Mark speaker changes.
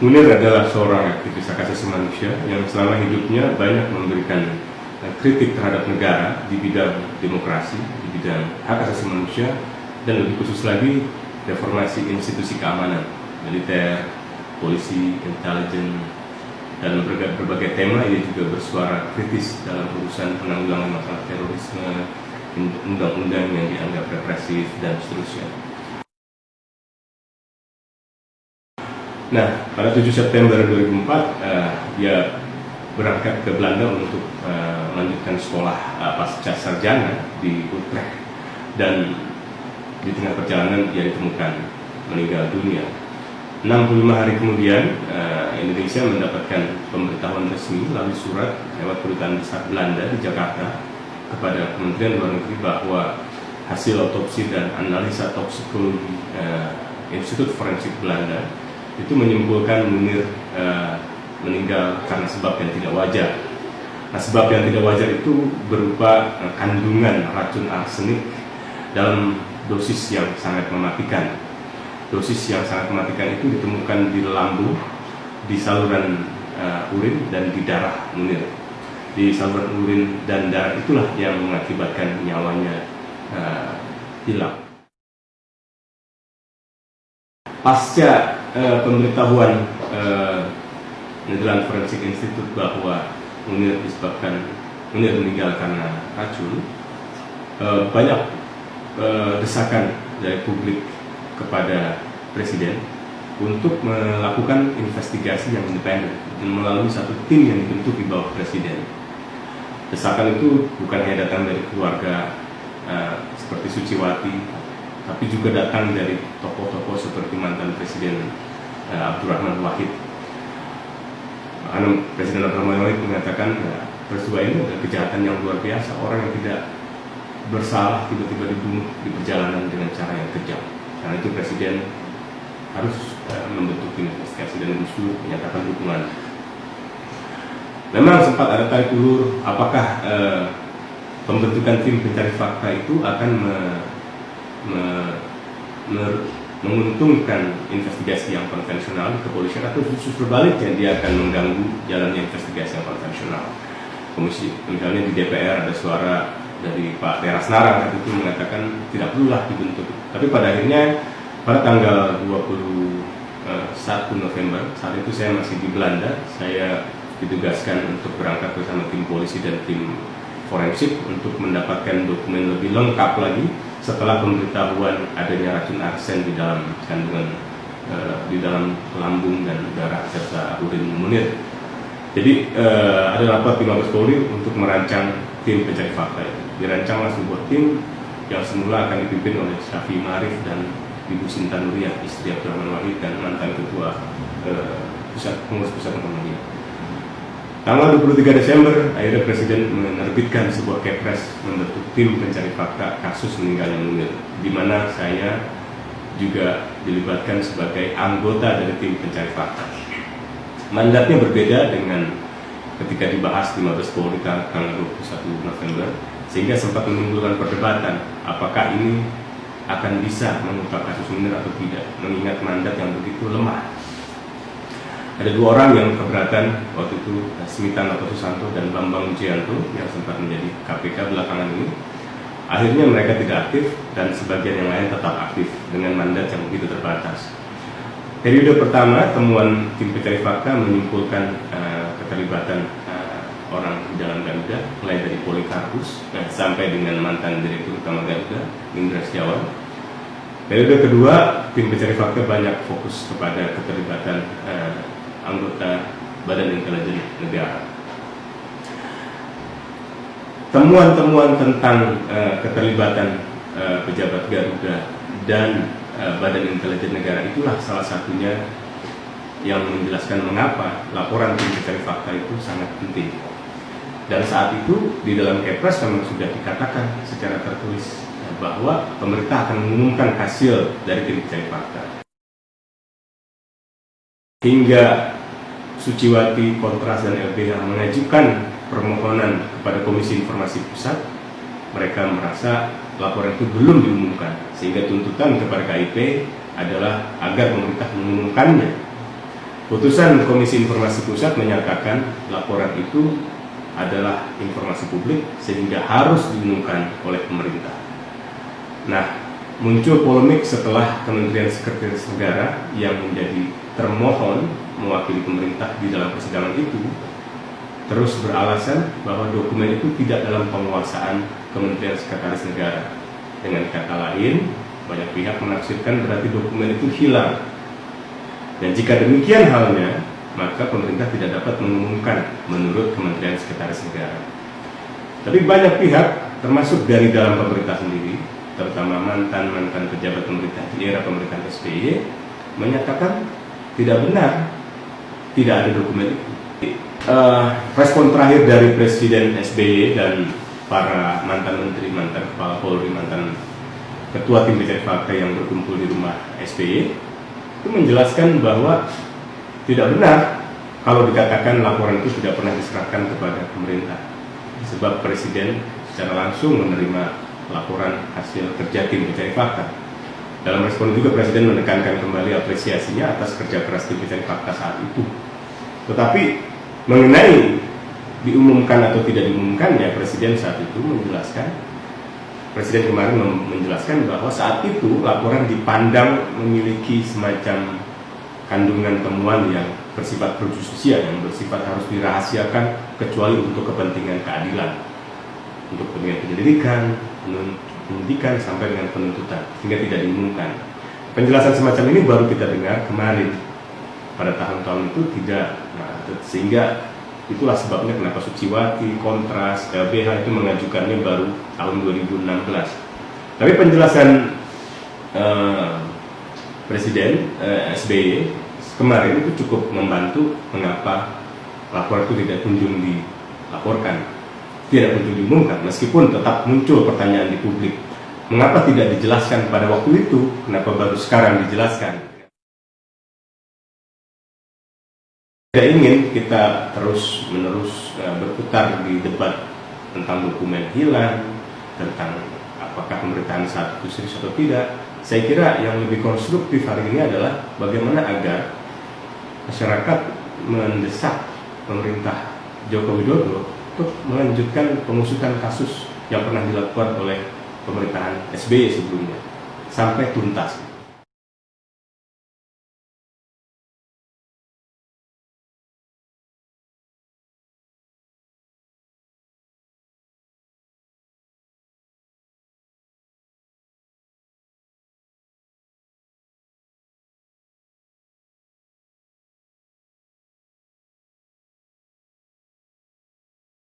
Speaker 1: Munir adalah seorang aktivis hak asasi manusia yang selama hidupnya banyak memberikan kritik terhadap negara di bidang demokrasi, di bidang hak asasi manusia, dan lebih khusus lagi reformasi institusi keamanan, militer, polisi, intelijen, dalam berbagai tema. Ia juga bersuara kritis dalam urusan penanggulangan masalah terorisme, undang-undang yang dianggap represif, dan seterusnya. Nah, pada 7 September 2004, dia berangkat ke Belanda untuk melanjutkan sekolah pasca sarjana di Utrecht, dan di tengah perjalanan dia ditemukan meninggal dunia. 65 hari kemudian, Indonesia mendapatkan pemberitahuan resmi melalui surat lewat Kedutaan Besar Belanda di Jakarta kepada Kementerian Luar Negeri bahwa hasil otopsi dan analisa toksikologi Institut Forensik Belanda itu menyimpulkan Munir meninggal karena sebab yang tidak wajar. Nah, sebab yang tidak wajar itu berupa kandungan racun arsenik dalam dosis yang sangat mematikan. Dosis yang sangat mematikan itu ditemukan di lambung, di saluran urin, dan di darah Munir. Di saluran urin dan darah itulah yang mengakibatkan nyawanya hilang. Pasca pemberitahuan Netherlands Forensic Institute bahwa Munir meninggal karena racun, banyak desakan dari publik kepada Presiden untuk melakukan investigasi yang independen dan melalui satu tim yang dibentuk di bawah Presiden. Desakan itu bukan hanya datang dari keluarga seperti Suciwati, tapi juga datang dari tokoh-tokoh seperti mantan Presiden Abdurrahman Wahid. Presiden Abdurrahman Wahid mengatakan peristiwa ini adalah kejahatan yang luar biasa. Orang yang tidak bersalah tiba-tiba dibunuh di perjalanan dengan cara yang kejam. Karena itu Presiden harus membentuk investigasi, dan Gus Dur menyatakan dukungan. Memang sempat ada tarik ulur apakah pembentukan tim pencari fakta itu akan menguntungkan investigasi yang konvensional di kepolisian, atau justru sebaliknya dia akan mengganggu jalannya investigasi yang konvensional. Misalnya di DPR ada suara dari Pak Teras Narang itu mengatakan tidak perlulah dibentuk. Tapi pada akhirnya pada tanggal 21 November, saat itu saya masih di Belanda, saya ditugaskan untuk berangkat bersama tim polisi dan tim forensik untuk mendapatkan dokumen lebih lengkap lagi setelah pemberitahuan adanya racun arsen di dalam kandungan di dalam lambung dan darah serta urin Munir. Jadi ada rapat di Mabes Polri untuk merancang tim pencari fakta itu. Dirancanglah sebuah tim yang semula akan dipimpin oleh Syafi Marif dan Ibu Sinta Nuriyah, istri Abdurrahman Wahid dan mantan ketua pengurus pusat Muhammadiyah. Tanggal 23 Desember, akhirnya Presiden menerbitkan sebuah kepres membentuk tim pencari fakta kasus meninggalnya Munir, di mana saya juga dilibatkan sebagai anggota dari tim pencari fakta. Mandatnya berbeda dengan ketika dibahas di Mabes Polri tanggal 21 November, sehingga sempat menimbulkan perdebatan apakah ini akan bisa mengungkap kasus Munir atau tidak, mengingat mandat yang begitu lemah. Ada dua orang yang keberatan waktu itu, Smita Noto Susanto dan Bambang Wijayanto yang sempat menjadi KPK belakangan ini. Akhirnya mereka tidak aktif dan sebagian yang lain tetap aktif dengan mandat yang begitu terbatas. Periode pertama, temuan tim pencari fakta menyimpulkan keterlibatan orang di dalam Garuda, mulai dari Polikarpus sampai dengan mantan Direktur Utama Garuda, Indra Setiawan. Periode kedua, tim pencari fakta banyak fokus kepada keterlibatan anggota Badan Intelijen Negara. Temuan-temuan tentang keterlibatan pejabat Garuda dan Badan Intelijen Negara itulah salah satunya yang menjelaskan mengapa laporan tim pencari fakta itu sangat penting. Dan saat itu di dalam Kepres memang sudah dikatakan secara tertulis bahwa pemerintah akan mengumumkan hasil dari tim pencari fakta. Hingga Suciwati, Kontras, dan LBH mengajukan permohonan kepada Komisi Informasi Pusat, mereka merasa laporan itu belum diumumkan, sehingga tuntutan kepada KIP adalah agar pemerintah mengumumkannya. Putusan Komisi Informasi Pusat menyatakan laporan itu adalah informasi publik sehingga harus diumumkan oleh pemerintah. Nah, muncul polemik setelah Kementerian Sekretaris Negara yang menjadi termohon mewakili pemerintah di dalam persidangan itu terus beralasan bahwa dokumen itu tidak dalam penguasaan Kementerian Sekretaris Negara. Dengan kata lain, banyak pihak menafsirkan berarti dokumen itu hilang. Dan jika demikian halnya, maka pemerintah tidak dapat mengumumkan menurut Kementerian Sekretaris Negara. Tapi banyak pihak, termasuk dari dalam pemerintah sendiri, terutama mantan-mantan pejabat pemerintah di era pemerintahan SBY, menyatakan tidak benar, tidak ada dokumen itu. Respon terakhir dari Presiden SBY dan para mantan menteri, mantan kepala Polri, mantan ketua tim pencari fakta yang berkumpul di rumah SBY itu menjelaskan bahwa tidak benar kalau dikatakan laporan itu tidak pernah diserahkan kepada pemerintah, sebab Presiden secara langsung menerima laporan hasil kerja tim pencari fakta. Dalam respon juga Presiden menekankan kembali apresiasinya atas kerja keras tim pencari fakta saat itu. Tetapi mengenai diumumkan atau tidak diumumkannya, Presiden saat itu menjelaskan, Presiden kemarin menjelaskan bahwa saat itu laporan dipandang memiliki semacam kandungan temuan yang bersifat pro justisia, yang bersifat harus dirahasiakan kecuali untuk kepentingan keadilan, untuk kepentingan penyelidikan, penyidikan sampai dengan penuntutan, sehingga tidak diumumkan. Penjelasan semacam ini baru kita dengar kemarin. Pada tahun-tahun itu tidak, sehingga itulah sebabnya kenapa Suciwati, Kontras, LBH itu mengajukannya baru tahun 2016. Tapi penjelasan Presiden SBY kemarin itu cukup membantu mengapa laporan itu tidak kunjung dilaporkan, tidak kunjung diumumkan, meskipun tetap muncul pertanyaan di publik, mengapa tidak dijelaskan pada waktu itu, kenapa baru sekarang dijelaskan. Tidak ingin kita terus-menerus berputar di debat tentang dokumen hilang, tentang apakah pemerintahan saat itu serius atau tidak. Saya kira yang lebih konstruktif hari ini adalah bagaimana agar masyarakat mendesak pemerintah Joko Widodo untuk melanjutkan pengusutan kasus yang pernah dilakukan oleh pemerintahan SBY sebelumnya sampai tuntas.